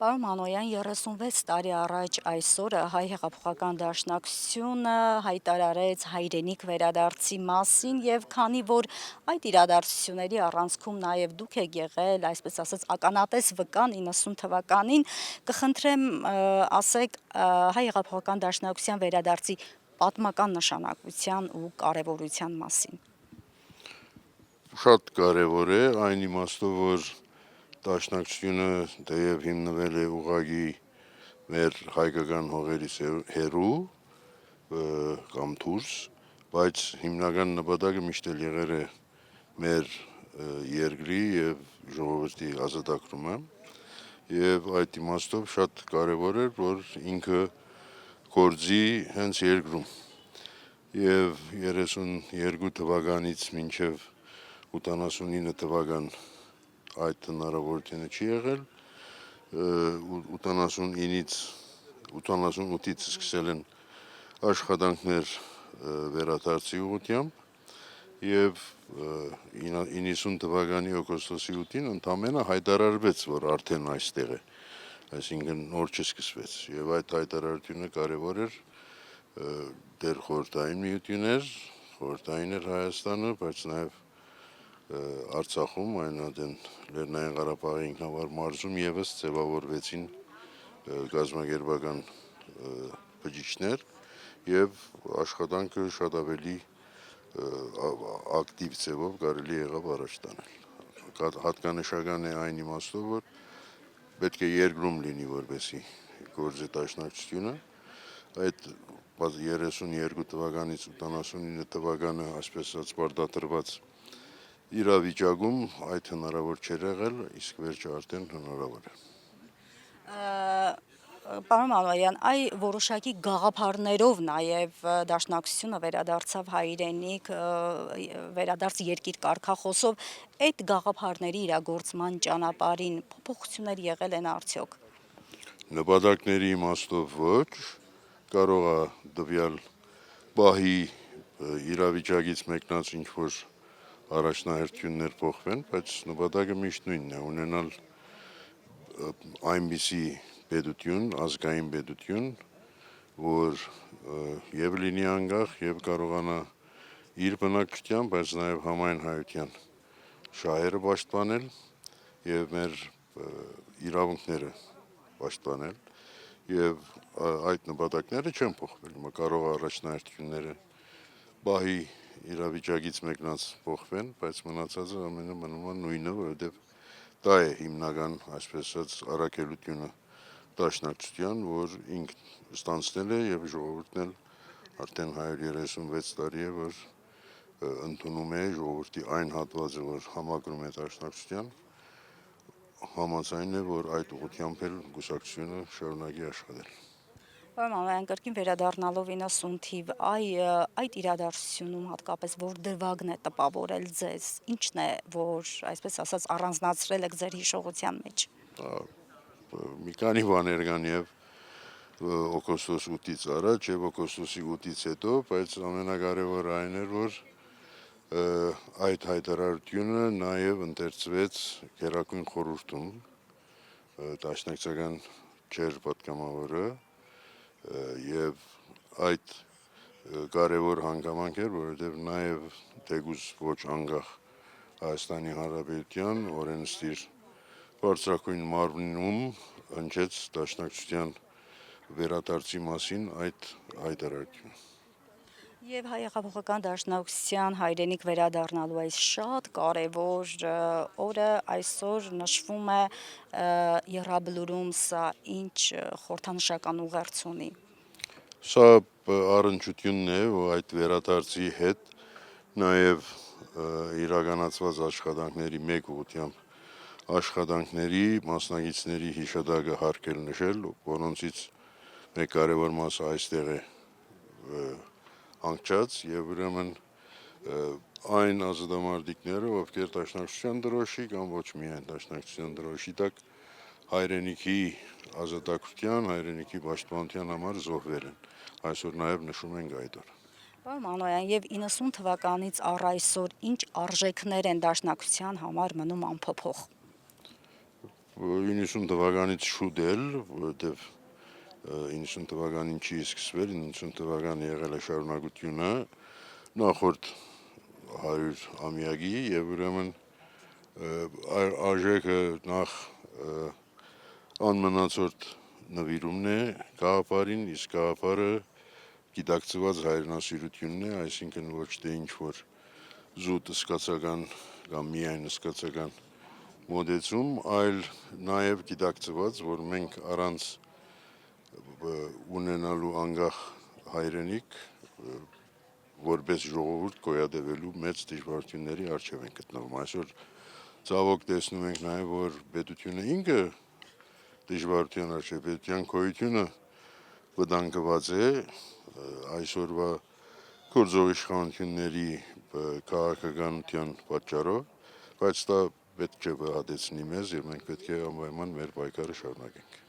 Պարոն Մանոյան, 36 տարի առաջ այսօրը Հայ հեղափոխական դաշնակցությունը հայտարարեց հայրենիք վերադարձի մասին եւ քանի որ այդ իրադարձությունների առանցքում նաեւ դուք եք եղել, այսպես ասած, ականատես վկան 90 թվականին, կխնդրեմ ասեք Հայ հեղափոխական դաշնակցության վերադարձի պատմական նշանակության ու կարեւորության մասին։ Շատ կարևոր է այն իմաստով, որ Դաշնակցությունը թեև հիմնվել է ուղղակի մեր հայկական հողերից հեռու կամ դուրս, բայց հիմնական նպատակը միշտ էլ եղել է մեր երկրի եւ ժողովրդի ազատագրումը եւ այդ իմաստով շատ կարեւոր էր, որ ինքը գործի հենց երկրում եւ 32 թվականից մինչեւ 89 թվական այդ հնարավորությունը չի եղել, 88-ից սկսել են աշխատանքներ վերադարձի ուղղությամբ եւ 90 թվականի օգոստոսի 8-ին ընդամենը հայտարարվեց, որ արդեն այստեղ է, այսինքն նոր չսկսվեց եւ այդ հայտարարությունը կարեւոր էր դեռ խորհրդային միություն էր, խորհրդային էր Հայաստանը, բայց նաեւ Արցախում, այնուհետև Լեռնային Ղարաբաղի ինքնավար մարզում եւս ձևավորվեցին գազམ་ակերպական բջիջներ եւ աշխատանքը շատ ավելի ակտիվ ձևով կարելի եղավ առաջ տանել։ Հատկանշական է այն իմաստով, որ պետք է երկրում լինի, որպեսզի գործի դաշնակցությունը, այդ 32 թվականից 89 թվականը, այսպես ասած, պարտադրված իրավիճակում այդ հնարավոր չէր եղել, իսկ վերջը արդեն հնարավոր է։ Պարոն Մանոյան, որոշակի գաղափարներով նաև Դաշնակցությունը վերադարձավ հայրենիք, վերադարձ երկիր կարգախոսով, այդ գաղափարների իրագործման ճանապարհին փոփոխություններ եղել են արդյոք։ Նպատակների իմաստով ոչ, կարող է տվյալ պահի իրավիճակից մեկնած ինչ-որ առաջնահերթություններ փոխվեն, բայց նպատակը միշտ նույնն է՝ ունենալ այնպիսի պետություն, ազգային պետություն, որ եւ լինի անկախ եւ կարողանա իր բնակչության, բայց նաեւ համայն հայության շահերը պաշտպանել եւ մեր իրավունքները պաշտպանել եւ այդ նպատակները չեն փոխվել։ Կարող է առաջնահերթությունները պահի իրավիճակից մեկնած փոխվեն, բայց մնացածը ամենը մնում է նույնը, որովհետեւ դա է հիմնական, այսպես ասած, առաքելությունը Դաշնակցության, որ ինքն ստանցնել է եւ ժողովուրդն էլ արդեն 136 տարի է, որ ընդունում է ժողովրդի այն հատվածը, որ համակրում է Դաշնակցության, համաձայն է, որ այդ ուղղությամբ էլ կուսակցությունը շարունակի աշխատել։ Պարոն Մանոյան, կրկին վերադառնալով 90 թիվ, այդ իրադարձությունում հատկապես որ դրվագն է տպավորել ձեզ, ինչն է, որ այսպես ասած առանձնացրել եք ձեր հիշողության մեջ։ Մի քանի բաներ կան եւ օգոստոս 8-ից առաջ եւ օգոստոսի 8-ից հետո, բայց ամենակարևորը այն էր, որ այդ հայտարարությունը նաեւ ընթերցվեց Գերագույն խորհրդում, Դաշնակցական չէր պատգամավորը եւ այդ կարևոր հանգամանք էր, որովհետեւ նաեւ թեկուզ ոչ անկախ Հայաստանի Հանրապետության օրենսդիր բարձրագույն մարմնում հնչեց Դաշնակցության վերադարձի մասին այդ հայտարարությունը։ Եվ Հայ հեղափոխական դաշնակցության հայրենիք վերադառնալու այս շատ կարևոր օրը այսօր նշվում է եռաբլուրում, սա ինչ խորհրդանշական ուղերձ ունի։ Սա առնչությունն է, որ այդ վերադարձի հետ նաեւ իրականացված աշխատանքների մեկ ուղղությամբ աշխատանքների մասնակիցների հիշադակը հարկել նշել, որոնցից մեկ կարևոր մասը այստեղ է հանգչած եւ ուրեմն այն ազատամարտիկները, ովքեր Դաշնակցության դրոշի կամ ոչ միայն Դաշնակցության դրոշի տակ հայրենիքի ազատագրության, հայրենիքի պաշտպանության համար զոհվել են, այսօր նաեւ նշում ենք այդ օրը։ Պարոն Մանոյան, եւ 90 թվականից առ այսօր ինչ արժեքներ են Դաշնակցության համար մնում անփոփոխ։ 90 թվականից շուտ էլ, որովհետև 90 թվականին չի սկսվել, 90 թվականը եղել է շարունակությունը նախորդ 100 ամյակի եւ ուրեմն արժեքը նախ անմնացորդ նվիրումն է գաղափարին, իսկ գաղափարը գիտակցված հայրենասիրությունն է, այսինքն ոչ թե ինչ-որ զուտ սկացական կամ միայն սկացական մոդեցում, այլ նաև գիտակցված, որ մենք առանց ունենալու անգախ հայրենիք որպես ժողովուրդ գոյատևելու մեծ դժվարությունների առջև են գտնվում։ Այսօր ցավոք տեսնում ենք նաև, որ պետությունը ինքը դժվարության առջև, պետության գոյությունը վտանգված է այսօրվա գործող իշխանությունների քաղաքականության պատճառով, բայց դա պետք չէ վհատեցնի մեզ եւ մենք պետք է անպայման մեր պայքարը շարունակենք։